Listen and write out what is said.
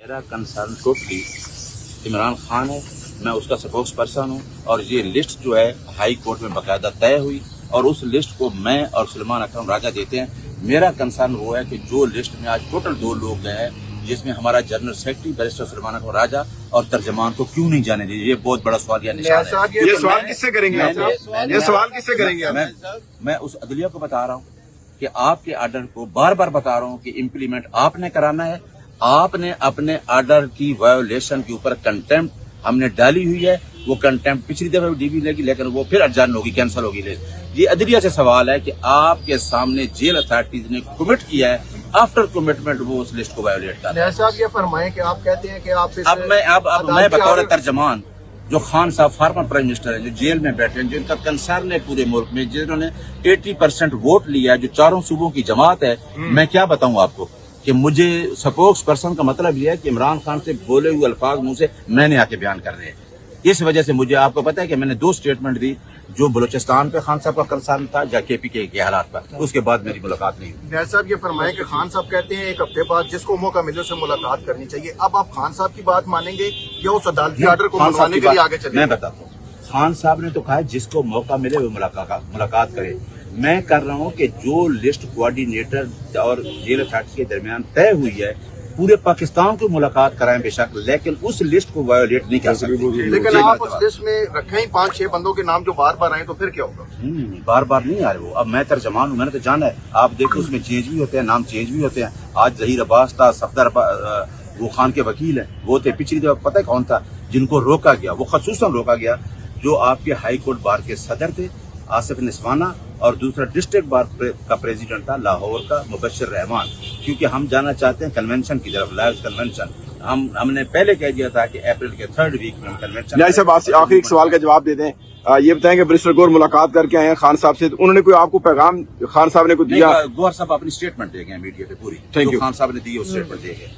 میرا concern totally Imran Khan ہے، میں اس کا سپوکس پرسن ہوں، اور یہ لسٹ جو ہے ہائی کورٹ میں باقاعدہ طے ہوئی اور اس لسٹ کو میں اور سلمان اکرم راجہ دیتے ہیں۔ میرا کنسرن وہ ہے کہ جو لسٹ میں آج ٹوٹل 2 لوگ گئے ہیں، جس میں ہمارا جنرل سیکرٹری بیرسٹر سلمان اکرم راجہ اور ترجمان کو کیوں نہیں جانے دیجیے، یہ بہت بڑا سوال یا نشان ہے۔ یہ سوال کس سے کریں گے آپ؟ یہ سوال کس سے کریں گے آپ؟ میں اس عدلیہ کو بتا رہا ہوں کہ آپ کے آرڈر کو بار بار بتا رہا ہوں کہ امپلیمنٹ آپ نے کرانا ہے۔ آپ نے اپنے آرڈر کی وایولیشن کے اوپر کنٹمپٹ ہم نے ڈالی ہوئی ہے، وہ کنٹمپٹ پچھلی دفعہ ڈی بی لے گی لیکن وہ پھر ارجان ہوگی، کینسل ہوگی۔ یہ عدلیہ سے سوال ہے کہ آپ کے سامنے جیل اتھارٹیز نے کمٹ کیا ہے، آفٹر کمٹمنٹ وہ اس لسٹ کو وایولیٹ کر رہے ہیں۔ صاحب یہ فرمائیں کہ آپ کہتے ہیں کہ آپ اب میں بطور ترجمان جو خان صاحب فارمر پرائم منسٹر ہیں، جو جیل میں بیٹھے ہیں، جن کا کنسرن ہے پورے ملک میں، جنہوں نے 80% ووٹ لیا ہے، جو 4 صوبوں کی جماعت ہے، میں کیا بتاؤں آپ کو کہ مجھے سپوکس پرسن کا مطلب یہ ہے کہ عمران خان سے بولے ہوئے الفاظ منہ سے میں نے آ کے بیان کر رہے ہیں۔ اس وجہ سے مجھے آپ کو پتا ہے کہ میں نے 2 اسٹیٹمنٹ دی، جو بلوچستان پہ خان صاحب کا کنسرن تھا یا کے پی کے حالات پر، اس کے بعد میری ملاقات نہیں ہوئی۔ نیاز صاحب یہ فرمائیں کہ خان صاحب کہتے ہیں 1 ہفتے بعد جس کو موقع ملے اسے ملاقات کرنی چاہیے، اب آپ خان صاحب کی بات مانیں گے یا اس عدالتی آرڈر کو منوانے کے لیے آگے چلیں گے؟ میں بتاتا ہوں، خان صاحب نے تو کہا جس کو موقع ملے وہ ملاقات کرے۔ میں کر رہا ہوں کہ جو لسٹ کوآرڈینیٹر اور جیل اتھارٹی کے درمیان طے ہوئی ہے، پورے پاکستان کو ملاقات کرائیں بے شک، لیکن اس لسٹ کو وایولیٹ نہیں کر سکتے۔ لیکن آپ اس لسٹ میں رکھیں 5-6 بندوں کے نام جو بار بار آئے تو پھر کیا ہوگا؟ بار بار نہیں آ رہے وہ، اب میں ترجمان ہوں، میں نے تو جانا ہے۔ آپ دیکھیں اس میں چینج بھی ہوتے ہیں، نام چینج بھی ہوتے ہیں۔ آج ظہیر عباس تھا، صفدر وہ خان کے وکیل ہیں، وہ تھے۔ پچھلی دفعہ پتہ ہے کون تھا جن کو روکا گیا؟ وہ خصوصاً روکا گیا جو آپ کے ہائی کورٹ بار کے صدر تھے آصف نسوانہ، اور دوسرا ڈسٹرکٹ بار کا پریزیڈنٹ تھا لاہور کا مبشر رحمان، کیونکہ ہم جانا چاہتے ہیں کنونشن کی طرف، لائیو کنونشن۔ ہم نے پہلے کہہ دیا تھا کہ اپریل کے 3rd ویک میں ہم کنونشن۔ نیاز صاحب آخری ایک سوال کا جواب دے دیں، یہ بتائیں کہ بیرسٹر گور ملاقات کر کے آئے ہیں خان صاحب سے، انہوں نے کوئی آپ کو پیغام خان صاحب نے کوئی دیا؟ گوہر صاحب اپنی اسٹیٹمنٹ دے گئے میڈیا پہ پوری، تھینک یو۔ خان صاحب نے دی وہ اسٹیٹمنٹ دے گئے۔